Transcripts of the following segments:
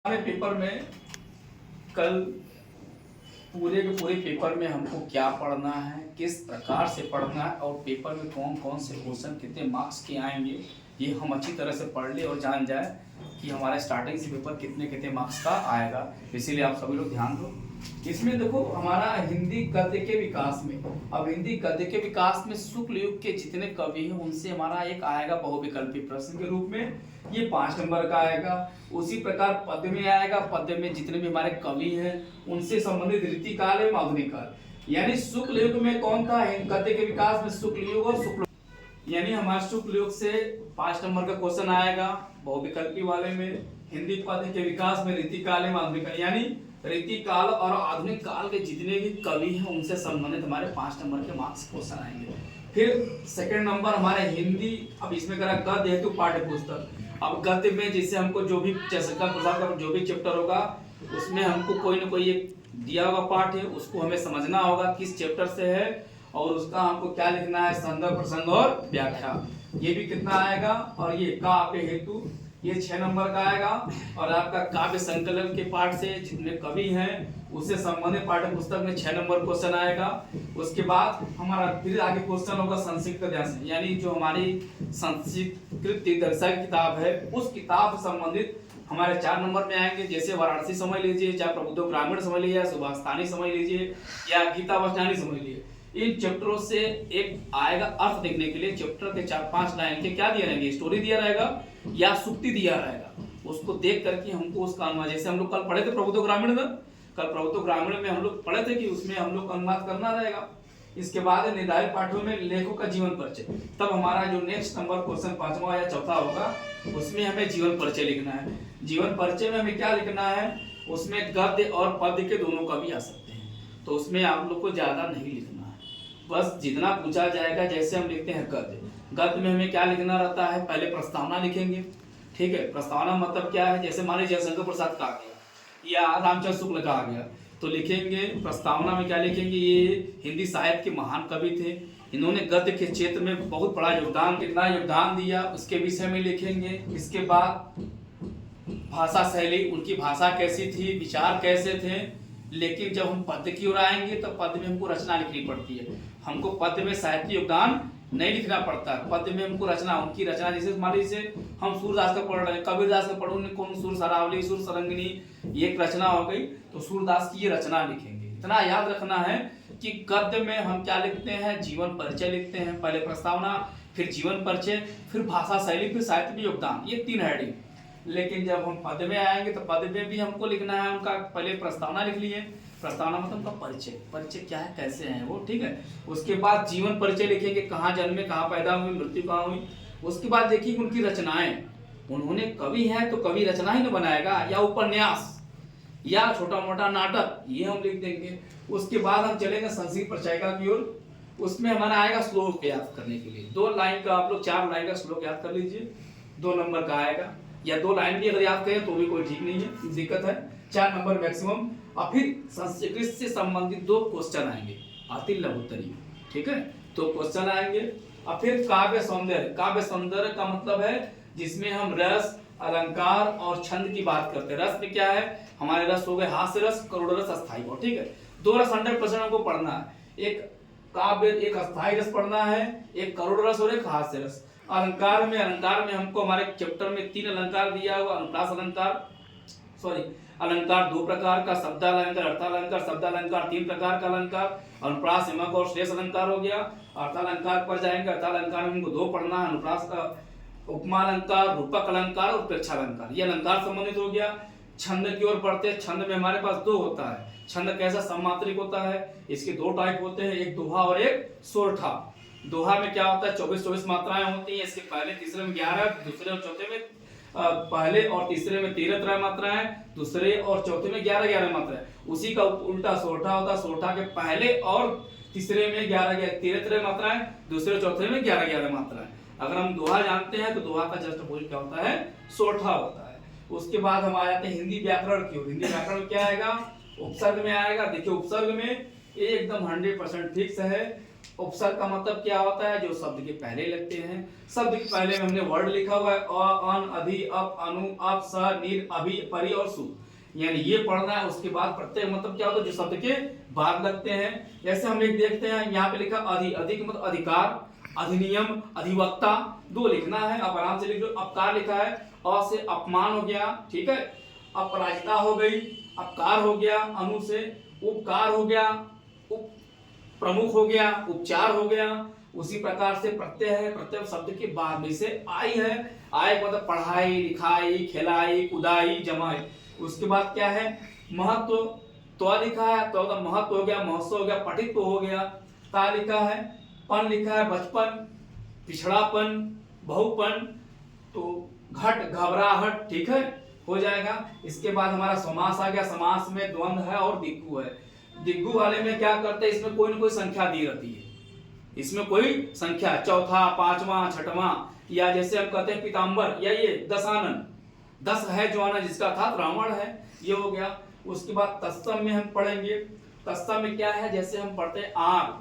हमारे पेपर में कल पूरे के पूरे पेपर में हमको क्या पढ़ना है, किस प्रकार से पढ़ना है और पेपर में कौन कौन से क्वेश्चन कितने मार्क्स के आएंगे, ये हम अच्छी तरह से पढ़ ले और जान जाए कि हमारा स्टार्टिंग से पेपर कितने कितने मार्क्स का आएगा। इसीलिए आप सभी लोग ध्यान दो। इसमें देखो हमारा हिंदी गद्य के विकास में, अब हिंदी गद्य के विकास में शुक्ल युग के जितने कवि हैं उनसे हमारा एक आएगा बहुविकल्पी प्रश्न के रूप में, ये 5 नंबर का आएगा। उसी प्रकार पद्य में आएगा, पद्य में जितने भी हमारे कवि हैं उनसे संबंधित रीतिकाल एवं आधुनिक काल, यानी शुक्ल युग में कौन था, गद्य के विकास में शुक्ल युग और शुक्ल, यानी हमारे शुक्ल युग से 5 नंबर का क्वेश्चन आएगा बहुविकल्पी वाले में। हिंदी पद्य के विकास में रीतिकाल एवं आधुनिक काल, यानी रीतिकाल और आधुनिक काल के जितने भी कवि हैं उनसे संबंधित हमारे 5 नंबर के मार्क्स क्वेश्चन आएंगे। फिर सेकंड नंबर हमारे हिंदी, अब इसमें करा गद्य हेतु पाठ्य पुस्तक। अब गद्य में जैसे हमको जो भी चंद्रशेखर प्रसाद का जो भी चैप्टर होगा उसमें हमको कोई ना कोई एक दिया हुआ पाठ है, उसको हमें समझना होगा किस चैप्टर से है और उसका हमको क्या लिखना है, संदर्भ प्रसंग और व्याख्या। ये भी कितना आएगा, और ये काव्य हेतु ये 6 नंबर का आएगा। और आपका काव्य संकलन के पाठ से जितने कवि हैं उससे संबंधित पाठ्य पुस्तक में 6 नंबर क्वेश्चन आएगा। उसके बाद हमारा फिर आगे क्वेश्चन होगा संस्कृत अध्याय से, यानी जो हमारी संस्कृत दर्शक किताब है उस किताब से संबंधित हमारे 4 नंबर में आएंगे। जैसे वाराणसी समझ लीजिए, चाहे प्रबुद्ध ग्रामीण समझ लीजिए, सुभाषतानी समझ लीजिए या गीता वचनानी समझ लीजिए, इन चैप्टरों से एक आएगा अर्थ देखने के लिए। चैप्टर के 4-5 लाइन के क्या दिया रहेंगे, स्टोरी दिया रहेगा या सुक्ति दिया रहेगा, उसको देख करके हमको उसका अनुवाद, जैसे हम लोग कल पढ़े थे प्रबुद्ध ग्रामीण में, कल प्रबुद्ध ग्रामीण में हम लोग पढ़े थे कि उसमें हम लोग अनुवाद करना रहेगा। इसके बाद निर्धारित पाठों में लेखकों का जीवन परिचय, तब हमारा जो नेक्स्ट नंबर क्वेश्चन 5वां या चौथा होगा उसमें हमें जीवन परिचय लिखना है। जीवन परिचय में हमें क्या लिखना है, उसमें गद्य और पद्य के दोनों कवि आ सकते हैं, तो उसमें आप लोग को ज्यादा नहीं लिखना है, बस जितना पूछा जाएगा। जैसे हम लिखते हैं गद्य, गद्य में हमें क्या लिखना रहता है, पहले प्रस्तावना लिखेंगे, ठीक है। प्रस्तावना मतलब क्या है, जैसे मान लीजिए जयशंकर प्रसाद का आ गया या रामचंद्र शुक्ल का आ गया, तो लिखेंगे प्रस्तावना में क्या लिखेंगे, ये हिंदी साहित्य के महान कवि थे, इन्होंने गद्य के क्षेत्र में बहुत बड़ा योगदान, कितना योगदान दिया उसके विषय में लिखेंगे। इसके बाद भाषा शैली, उनकी भाषा कैसी थी, विचार कैसे थे। लेकिन जब हम पद्य की ओर आएंगे तो पद्य में हमको रचना लिखनी पड़ती है, हमको पद्य में साहित्य योगदान नहीं लिखना पड़ता। पद्य में हमको रचना, उनकी रचना, जैसे मान लीजिए हम सूरदास का पढ़ रहे हैं, कबीरदास का पढ़ो, कौन सुर सरावली, सुर सरंगिनी, ये एक रचना हो गई, तो सूरदास की ये रचना लिखेंगे। इतना याद रखना है कि गद्य में हम क्या लिखते हैं, जीवन परिचय लिखते हैं, पहले प्रस्तावना, फिर जीवन परिचय, फिर भाषा शैली, फिर साहित्य में योगदान, ये 3 हेडिंग। लेकिन जब हम पद्य में आएंगे तो पद्य में भी हमको लिखना है उनका, पहले प्रस्तावना लिख लिए, प्रस्तावना मतलब उनका परिचय, परिचय क्या है, कैसे हैं वो, ठीक है। उसके बाद जीवन परिचय लिखेंगे, कहाँ जन्मे, कहाँ पैदा हुए, मृत्यु कहाँ हुई। उसके बाद देखिए उनकी रचनाएं, उन्होंने कवि हैं तो कवि रचना ही न बनाएगा, या उपन्यास या छोटा मोटा नाटक, ये हम लिख देंगे। उसके बाद हम चलेंगे संस्कृत प्रचयिका की ओर, उसमें हमारा आएगा श्लोक याद करने के लिए 2 लाइन का, आप लोग 4 लाइन का श्लोक याद कर लीजिए, 2 नंबर का आएगा, या 2 लाइन भी अगर याद करें तो भी कोई ठीक नहीं है, दिक्कत है, 4 नंबर मैक्सिमम। और फिर संस्कृत से संबंधित 2 क्वेश्चन आएंगे, अति लघुत्तरीय, ठीक है, तो क्वेश्चन आएंगे। और फिर काव्य सौंदर्य, काव्य सौंदर्य का मतलब है जिसमें हम रस, अलंकार और छंद की बात करते हैं। रस में क्या है, हमारे रस हो गए हास्य रस, करुण रस, अस्थायी भाव, ठीक है। 2 रस 100% हमको पढ़ना है, एक काव्य, एक अस्थायी रस पढ़ना है, एक करुण रस और एक हास्य रस। अलंकार में हमको हमारे चैप्टर में 3 अलंकार दिया हुआ, अनुप्रास अलंकार, सॉरी अलंकार 2 प्रकार का, शब्दालंकार, अर्थालंकार, शब्दालंकार 3 प्रकार का अलंकार, अनुप्रास, यमक और श्लेष अलंकार हो गया। अर्थालंकार पर जाएंगे, अर्थालंकार में हमको 2 पढ़ना है, अनुप्रास का उपमा अलंकार, रूपक अलंकार और प्रेक्षा अलंकार, ये अलंकार संबंधित हो गया। छंद की ओर पढ़ते हैं, छंद में हमारे पास 2 होता है, छंद कैसा, सममात्रिक होता है, इसके 2 टाइप होते हैं, एक दोहा और एक सोरठा। दोहा में क्या होता है, 24-24 मात्राएं होती हैं, इसके पहले तीसरे में 11, दूसरे और चौथे में पहले और तीसरे में 13 मात्राएं, दूसरे और चौथे में 11 मात्राएं। उसी का उल्टा सोरठा होता है, सोरठा के पहले और तीसरे में 13 मात्राएं, दूसरे और चौथे में 11 मात्राएं। अगर हम दोहा जानते हैं तो दोहा का जस्ट अपोजिट क्या होता है, सोरठा होता है। उसके बाद हम आ जाते हैं हिंदी व्याकरण की ओर। हिंदी व्याकरण क्या आएगा, उपसर्ग में आएगा। देखिए उपसर्ग में एकदम 100% फिक्स है, उपसर्ग का मतलब क्या होता है, जो शब्द के पहले लगते हैं। शब्द के पहले में हमने वर्ड लिखा हुआ है अ, अन, अधि, अप, अनु, अप, स, निर, अभि, परि और सु, यानी ये पढ़ना है। उसके बाद प्रत्यय मतलब क्या होता है, जो शब्द के बाद लगते हैं। जैसे हम एक देखते हैं यहाँ पे लिखा अधि, अधि का मतलब अधिकार, अधिनियम, अधिवक्ता, दो लिखना है, आप आराम से लिख लो। अपकार लिखा है, अ से अपमान हो गया, ठीक है, अपराजिता हो गई, अपकार हो गया, अनु से उपकार हो गया, उप प्रमुख हो गया, उपचार हो गया। उसी प्रकार से प्रत्यय है, प्रत्यय शब्द के बाद में से आई है, आय मतलब पढ़ाई, लिखाई, खिलाई, कुदाई, जमाई। उसके बाद क्या है, महत्व, तो लिखा है तो महत्व हो गया, महोत्सव हो गया, पठित्व हो गया। ता लिखा है, पन लिखा है, बचपन, पिछड़ापन, बहुपन, तो घट, घबराहट, ठीक है, हो जाएगा। इसके बाद हमारा समास आ गया, समास में द्वंद्व है और दिग्गु है। दिग्गु वाले में क्या करते हैं, इसमें कोई न कोई संख्या दी रहती है, इसमें कोई संख्या, चौथा, पांचवा, छठवां, या जैसे हम कहते हैं पीताम्बर, या ये दशानन, 10 है जो आना जिसका था रावण है, ये हो गया। उसके बाद तत्सम में हम पढ़ेंगे, तत्सम में क्या है, जैसे हम पढ़ते हैं आग,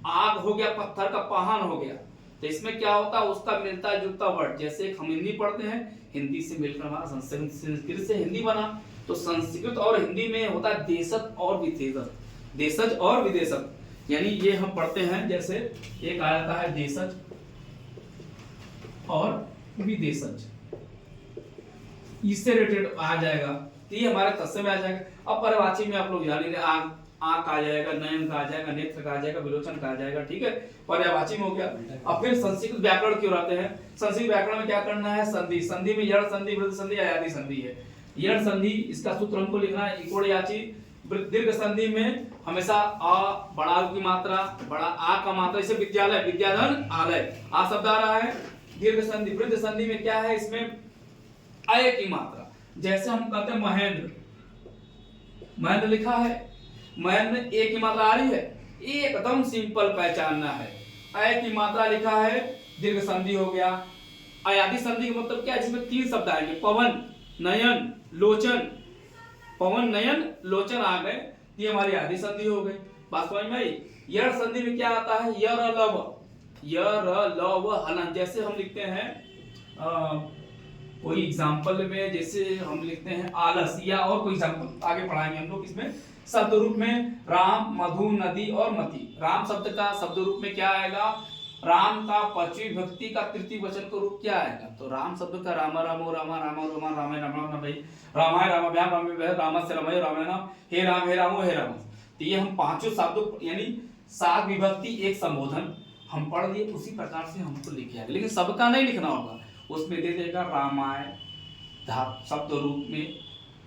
आग हो गया, पत्थर का पाहन हो गया, तो इसमें क्या होता है, उसका मिलता जुलता वर्ड। जैसे हम हिंदी पढ़ते हैं, हिंदी से मिलकर हमारा संस्कृत से हिंदी बना, तो संस्कृत और हिंदी में होता है देशज और विदेशज, देशज और विदेशज, यानी ये हम पढ़ते हैं। जैसे एक आ जाता है देशज और विदेशज, इससे रिलेटेड आ जाएगा, तो ये हमारे तत्सम में आ जाएगा। अब पर्यायवाची में आप लोग जान लीजिए, आंख आ जाएगा, नयन का आ जाएगा, नेत्र का आ जाएगा, विलोचन का आ जाएगा, ठीक है, पर्यायवाची में हो गया। अब फिर संस्कृत व्याकरण क्यों रहते हैं, संस्कृत व्याकरण में क्या करना है, संधि, संधि में यड़ संधि, वृद्ध संधि, अयादि संधि है। यड़ संधि, इसका सूत्र हमको लिखना है, इकोड़ याची। दीर्घ संधि में हमेशा अ, बड़ा की मात्रा, बड़ा आ का मात्रा, इसे विद्यालय, विद्याधन, आलय, आ शब्द आ रहा है। दीर्घ संधि, वृद्ध संधि में क्या है, इसमें अय की मात्रा, जैसे हम कहते हैं महेंद्र, महेंद्र लिखा है, महेंद्र में ए की मात्रा आ रही है, एकदम सिंपल पहचानना है। अय की मात्रा लिखा है, दीर्घ संधि हो गया। अयादि संधि का मतलब क्या है, जिसमें 3 शब्द आएंगे, पवन, नयन, लोचन, पवन, नयन, लोचन आ गए, ये हमारी आदि संधि हो गई। बात समझ में आई। यड़ संधि में क्या आता है, यर, लव, यर, लव, हलन। जैसे हम लिखते हैं कोई एग्जाम्पल में, जैसे हम लिखते हैं आलस, या और कोई एग्जाम्पल आगे पढ़ाएंगे हम लोग। इसमें शब्द रूप में राम, मधु, नदी और मति। राम शब्द का शब्द रूप में क्या आएगा, राम का पांचवी विभक्ति का तृतीय वचन का रूप क्या आएगा, तो राम शब्द का रामा, रामो, रामा, रामा, रोमा, रामे, रामा, भाई, रामाय, रामाभ्याम, रामे, रामा से रमय, रामायण, हे राम, हे रामो, हे राम। तो ये हम पांचों शब्दों, यानी 7 विभक्ति एक संबोधन हम पढ़ लिए, उसी प्रकार से हमको लिखे आएगा, लेकिन सबका नहीं लिखना होगा। उसमें दे देगा रामाय शब्द रूप में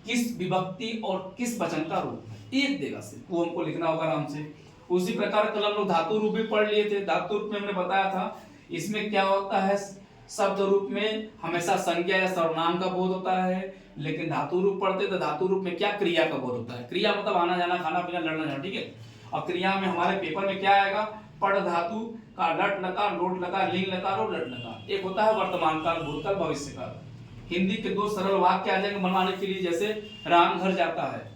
किस विभक्ति और किस वचन का रूप है, एक देगा सिर्फ, वो हमको लिखना होगा आराम से। उसी प्रकार कल हम लोग धातु रूप भी पढ़ लिए थे। धातु रूप में हमने बताया था, इसमें क्या होता है, शब्द रूप में हमेशा संज्ञा या सर्वनाम का बोध होता है, लेकिन धातु रूप पढ़ते तो धातु रूप में क्या, क्रिया का बोध होता है। क्रिया मतलब आना जाना, खाना पीना, लड़ना झगड़ना, ठीक है। और क्रिया में हमारे पेपर में क्या आएगा, पढ़ धातु का लट लकार, लोट लकार, लिंग लकार और लट लकार। एक होता है वर्तमान काल, भूतकाल, भविष्य काल। हिंदी के 2 सरल वाक्य आ जाएंगे बनवाने के लिए, जैसे राम घर जाता है,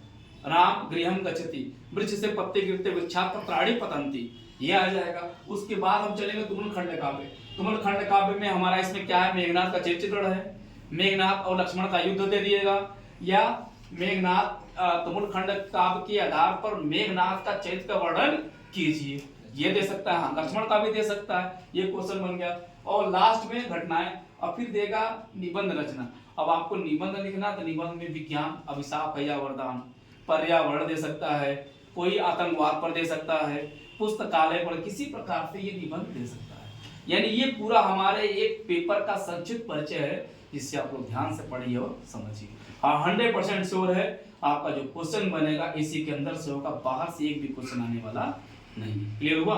राम गृहम गच्छति, वृक्ष से पत्ते गिरते, वृक्षात् पत्राणि पतन्ति, ये आ जाएगा। उसके बाद हम चलेंगे तुमुल खंड काव्य। तुमुल खंड काव्य में हमारा इसमें क्या है, मेघनाथ का चित्रण है, मेघनाथ और लक्ष्मण का युद्ध दे दिएगा, या मेघनाथ तुमुल खंड काव्य के आधार पर मेघनाथ का चरित्र का वर्णन कीजिए, ये दे सकता है। हाँ, लक्ष्मण का भी दे सकता है, ये क्वेश्चन बन गया। और लास्ट में घटनाएं, और फिर देगा निबंध रचना। अब आपको निबंध लिखना, तो निबंध में विज्ञान, अभिशाप है या वरदान, पर्यावरण दे सकता है, कोई आतंकवाद पर दे सकता है, पुस्तकालय पर, किसी प्रकार से ये निबंध दे सकता है। यानी ये पूरा हमारे एक पेपर का संक्षिप्त परिचय है, जिससे आप लोग ध्यान से पढ़िए और समझिए। हाँ, 100% श्योर है आपका जो क्वेश्चन बनेगा इसी के अंदर से होगा, बाहर से एक भी क्वेश्चन आने वाला नहीं। क्लियर हुआ?